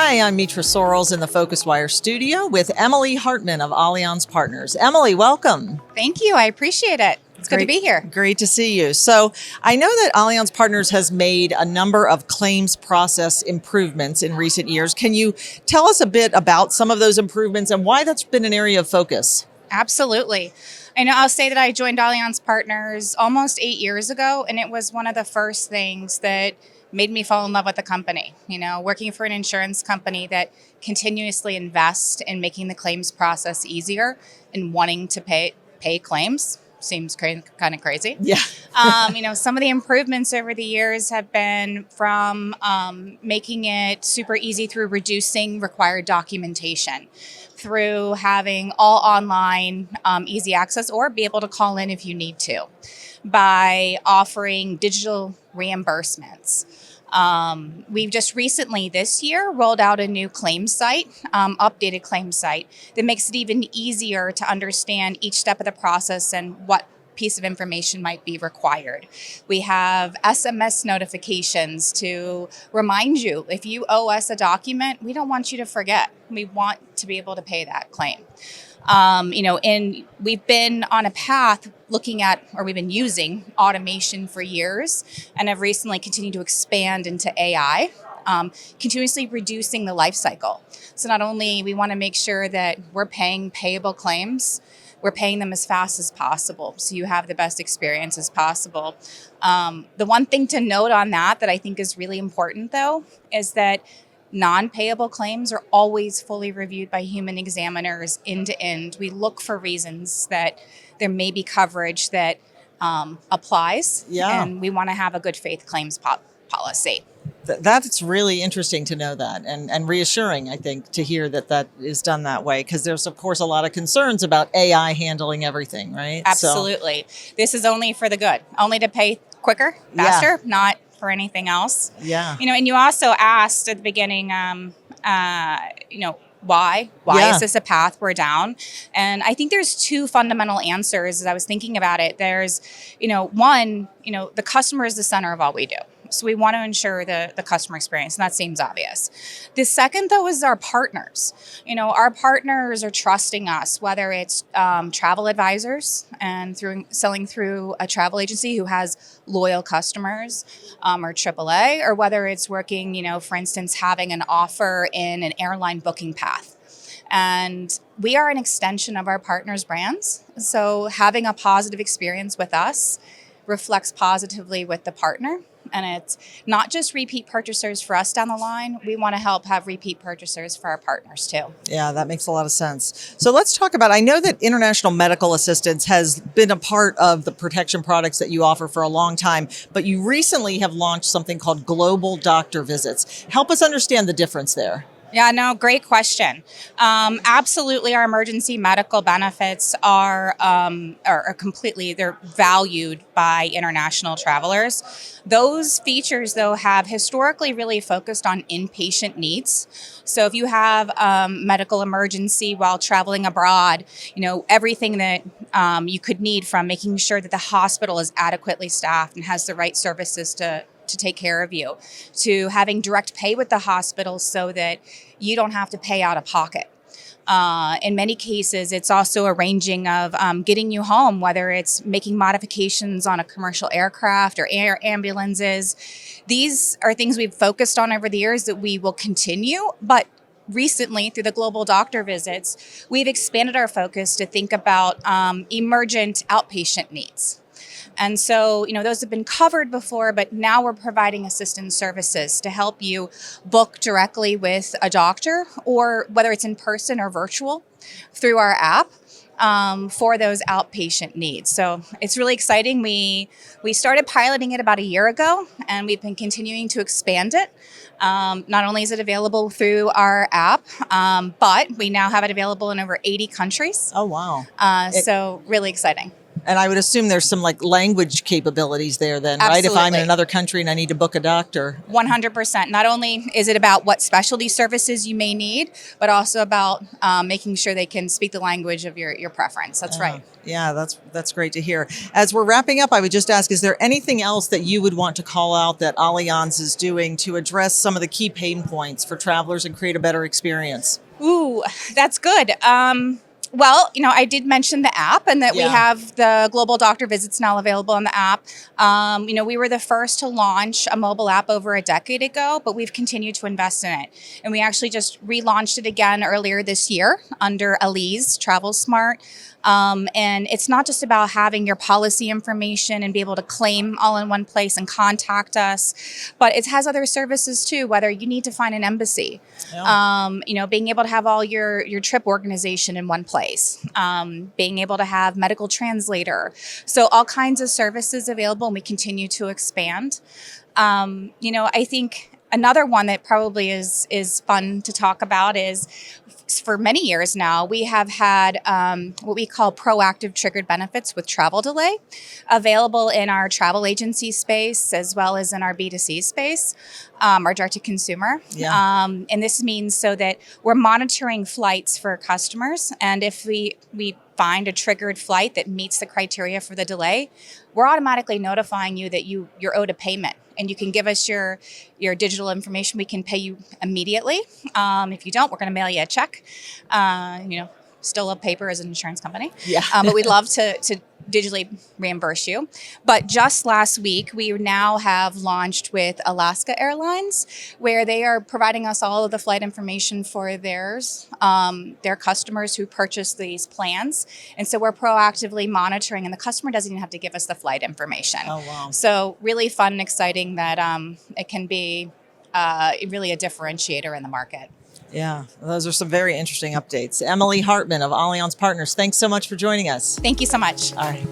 Hi, I'm Mitra Sorrells in the PhocusWire studio with Emily Hartman of Allianz Partners. Emily, welcome. Thank you. I appreciate it. It's good to be here. Great to see you. So I know that Allianz Partners has made a number of claims process improvements in recent years. Can you tell us a bit about some of those improvements and why that's been an area of focus? Absolutely. I know I'll say that I joined Allianz Partners almost 8 years ago, and it was one of the first things that made me fall in love with the company. You know, working for an insurance company that continuously invests in making the claims process easier and wanting to pay claims seems kind of crazy. Yeah. Some of the improvements over the years have been from making it super easy through reducing required documentation, through having all online easy access or be able to call in if you need to, by offering digital reimbursements. We've just recently this year rolled out a new claims site, updated claims site that makes it even easier to understand each step of the process and what piece of information might be required. We have SMS notifications to remind you if you owe us a document, we don't want you to forget. We want to be able to pay that claim. And we've been on a path we've been using automation for years and have recently continued to expand into AI, continuously reducing the life cycle. So not only we want to make sure that we're paying payable claims, we're paying them as fast as possible so you have the best experience as possible. The one thing to note on that I think is really important, though, is that non-payable claims are always fully reviewed by human examiners end to end. We look for reasons that there may be coverage that applies, and we want to have a good faith claims policy. That's really interesting to know that and reassuring, I think, to hear that is done that way, because there's, of course, a lot of concerns about AI handling everything, right? Absolutely. This is only for the good, only to pay quicker, faster, not for anything else. Yeah. And you also asked at the beginning, why is this a path we're down? And I think there's two fundamental answers as I was thinking about it. There's, one, the customer is the center of all we do. So we want to ensure the customer experience, and that seems obvious. The second, though, is our partners. Our partners are trusting us, whether it's travel advisors and selling through a travel agency who has loyal customers, or AAA, or whether it's working, for instance, having an offer in an airline booking path. And we are an extension of our partners' brands. So having a positive experience with us reflects positively with the partner. And it's not just repeat purchasers for us down the line. We want to help have repeat purchasers for our partners too. Yeah, that makes a lot of sense. So let's talk about, I know that international medical assistance has been a part of the protection products that you offer for a long time, but you recently have launched something called Global Doctor Visits. Help us understand the difference there. Yeah, no, great question. Absolutely, our emergency medical benefits are completely, they're valued by international travelers. Those features, though, have historically really focused on inpatient needs. So if you have medical emergency while traveling abroad, everything that you could need, from making sure that the hospital is adequately staffed and has the right services to take care of you, to having direct pay with the hospital so that you don't have to pay out of pocket. In many cases, it's also arranging of getting you home, whether it's making modifications on a commercial aircraft or air ambulances. These are things we've focused on over the years that we will continue, but recently, through the Global Doctor Visits, we've expanded our focus to think about emergent outpatient needs. And so, those have been covered before, but now we're providing assistance services to help you book directly with a doctor, or whether it's in person or virtual, through our app for those outpatient needs. So it's really exciting. We started piloting it about a year ago, and we've been continuing to expand it. Not only is it available through our app, but we now have it available in over 80 countries. Oh, wow. So really exciting. And I would assume there's some like language capabilities there then, right? If I'm in Absolutely. another country and I need to book a doctor. 100%. Not only is it about what specialty services you may need, but also about making sure they can speak the language of your preference. That's right. Yeah, that's great to hear. As we're wrapping up, I would just ask, is there anything else that you would want to call out that Allianz is doing to address some of the key pain points for travelers and create a better experience? Ooh, that's good. Well, I did mention the app and that we Yeah. have the global doctor visits now available on the app. We were the first to launch a mobile app over a decade ago, but we've continued to invest in it. And we actually just relaunched it again earlier this year under Allianz Travel Smart. And it's not just about having your policy information and be able to claim all in one place and contact us, but it has other services too, whether you need to find an embassy, being able to have all your trip organization in one place, being able to have medical translator. So all kinds of services available, and we continue to expand. I think another one that probably is fun to talk about is, for many years now, we have had what we call proactive triggered benefits with travel delay available in our travel agency space as well as in our B2C space, our direct to consumer. Yeah. And this means so that we're monitoring flights for customers. And if we find a triggered flight that meets the criteria for the delay, we're automatically notifying you that you're owed a payment. And you can give us your digital information. We can pay you immediately. If you don't, we're going to mail you a check. Still love paper as an insurance company. Yeah. But we'd love to digitally reimburse you. But just last week, we now have launched with Alaska Airlines, where they are providing us all of the flight information for their customers who purchase these plans. And so we're proactively monitoring, and the customer doesn't even have to give us the flight information. Oh, wow. So really fun and exciting that it can be really a differentiator in the market. Yeah, those are some very interesting updates. Emily Hartman of Allianz Partners, thanks so much for joining us. Thank you so much. All right.